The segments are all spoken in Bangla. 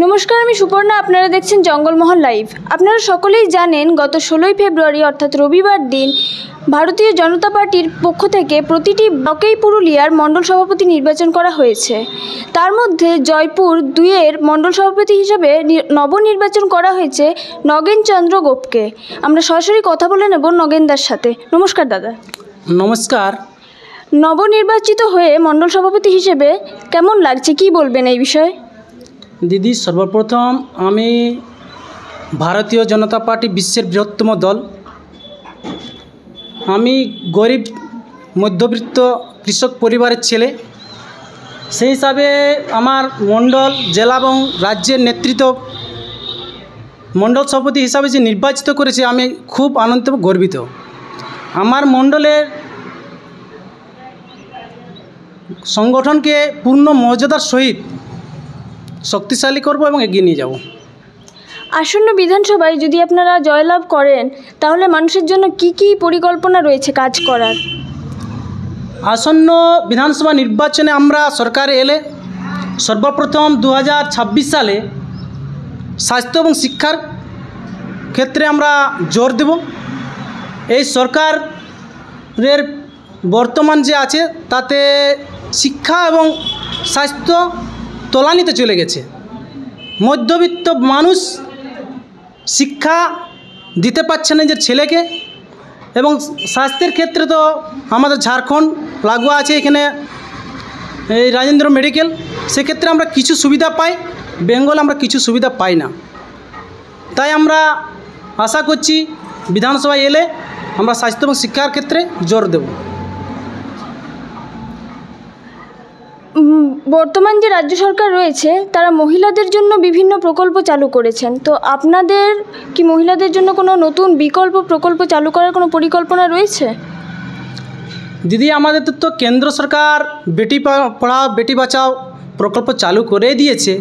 নমস্কার, আমি সুপর্ণা। আপনারা দেখছেন জঙ্গলমহল লাইভ। আপনারা সকলেই জানেন, গত 16ই ফেব্রুয়ারি অর্থাৎ রবিবার দিন ভারতীয় জনতা পার্টির পক্ষ থেকে প্রতিটি ব্লকেই পুরুলিয়ার মণ্ডল সভাপতি নির্বাচন করা হয়েছে। তার মধ্যে জয়পুর 2-এর মণ্ডল সভাপতি হিসেবে নবনির্বাচন করা হয়েছে নগেন চন্দ্র গোপকে। আমরা সরাসরি কথা বলে নেব নগেনদার সাথে। নমস্কার দাদা। নমস্কার। নবনির্বাচিত হয়ে মণ্ডল সভাপতি হিসেবে কেমন লাগছে, কি বলবেন এই বিষয়ে? দিদি, সর্বপ্রথম আমি ভারতীয় জনতা পার্টি বিশ্বের বৃহত্তম দল। আমি গরিব মধ্যবিত্ত কৃষক পরিবারের ছেলে। সেই হিসাবে আমার মণ্ডল, জেলা এবং রাজ্যের নেতৃত্ব মণ্ডল সভাপতি হিসাবে যে নির্বাচিত করেছে, আমি খুব আনন্দিত ও গর্বিত। আমার মণ্ডলের সংগঠনকে পূর্ণ মর্যাদার সহিত শক্তিশালী করব এবং এগিয়ে নিয়ে যাব। আসন্ন বিধানসভায় যদি আপনারা জয়লাভ করেন, তাহলে মানুষের জন্য কি কি পরিকল্পনা রয়েছে কাজ করার? আসন্ন বিধানসভা নির্বাচনে আমরা সরকারে এলে সর্বপ্রথম 2026 সালে স্বাস্থ্য এবং শিক্ষার ক্ষেত্রে আমরা জোর দেব। এই সরকারের বর্তমান যে আছে তাতে শিক্ষা এবং স্বাস্থ্য তলানিতে চলে গেছে। মধ্যবিত্ত মানুষ শিক্ষা দিতে পারছে না নিজের ছেলেকে, এবং স্বাস্থ্যের ক্ষেত্রে তো আমাদের ঝাড়খণ্ড লাগোয়া আছে, এখানে এই রাজেন্দ্র মেডিকেল, সেক্ষেত্রে আমরা কিছু সুবিধা পাই, বেঙ্গল আমরা কিছু সুবিধা পাই না। তাই আমরা আশা করছি বিধানসভায় এলে আমরা স্বাস্থ্য এবং শিক্ষার ক্ষেত্রে জোর দেব। বর্তমান যে রাজ্য সরকার রয়েছে তারা মহিলাদের জন্য বিভিন্ন প্রকল্প চালু করেছেন, তো আপনাদের কি মহিলাদের জন্য কোনো নতুন বিকল্প প্রকল্প চালু করার কোনো পরিকল্পনা রয়েছে? দিদি, আমাদের তো কেন্দ্র সরকার বেটি পড়াও বেটি বাঁচাও প্রকল্প চালু করে দিয়েছে,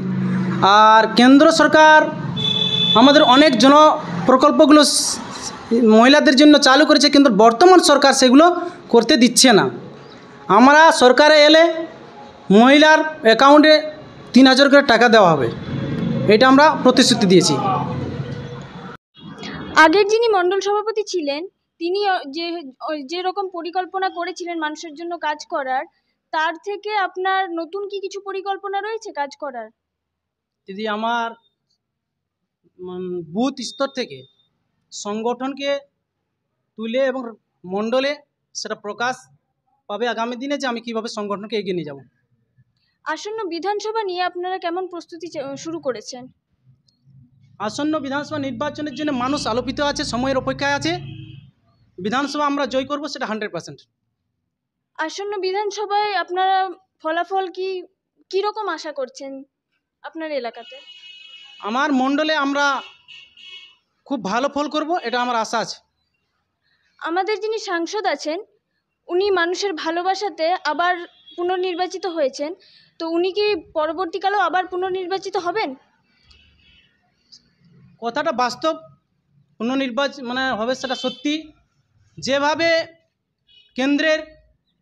আর কেন্দ্র সরকার আমাদের অনেক জন প্রকল্পগুলো মহিলাদের জন্য চালু করেছে, কিন্তু বর্তমান সরকার সেগুলো করতে দিচ্ছে না। আমরা সরকারে এলে মহিলার অ্যাকাউন্টে 3000 করে টাকা দেওয়া হবে, এটা আমরা প্রতিশ্রুতি দিয়েছি। আগের যিনি মণ্ডল সভাপতি ছিলেন তিনি যেরকম পরিকল্পনা করেছিলেন মানুষের জন্য কাজ করার, তার থেকে আপনার নতুন কি কিছু পরিকল্পনা রয়েছে কাজ করার? দিদি, আমার বুথ স্তর থেকে সংগঠনকে তুলে এবং মণ্ডলে সেটা প্রকাশ পাবে আগামী দিনে, যে আমি কীভাবে সংগঠনকে এগিয়ে নিয়ে যাব। আসন্ন বিধানসভা নিয়ে আপনারা কেমন প্রস্তুতি শুরু করেছেন? আসন্ন বিধানসভা নির্বাচনের জন্য মানুষ আলোকিত আছে, সময়ের অপেক্ষায় আছে। বিধানসভা আমরা জয় করব, সেটা 100%। আসন্ন বিধানসভায় আপনারা ফলাফল কি রকম আশা করছেন আপনার এলাকাতে? আমার মণ্ডলে আমরা খুব ভালো ফল করব, এটা আমার আশা আছে। আমাদের যিনি সাংসদ আছেন উনি মানুষের ভালোবাসাতে আবার পুনর্নির্বাচিত হয়েছেন, তো উনি কি পরবর্তীকালেও আবার পুনর্নির্বাচিত হবেন? কথাটা বাস্তব, পুনর্নির্বাচন হবে সেটা সত্যি। যেভাবে কেন্দ্রের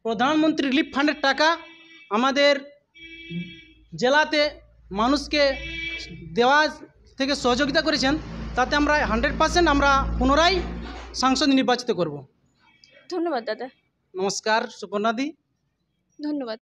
প্রধানমন্ত্রী রিলিফ ফান্ডের টাকা আমাদের জেলাতে মানুষকে দেওয়া থেকে সহযোগিতা করেছেন, তাতে আমরা 100% আমরা পুনরায় সাংসদ নির্বাচিত করব। ধন্যবাদ দাদা। নমস্কার সুপর্ণাদি। ধন্যবাদ।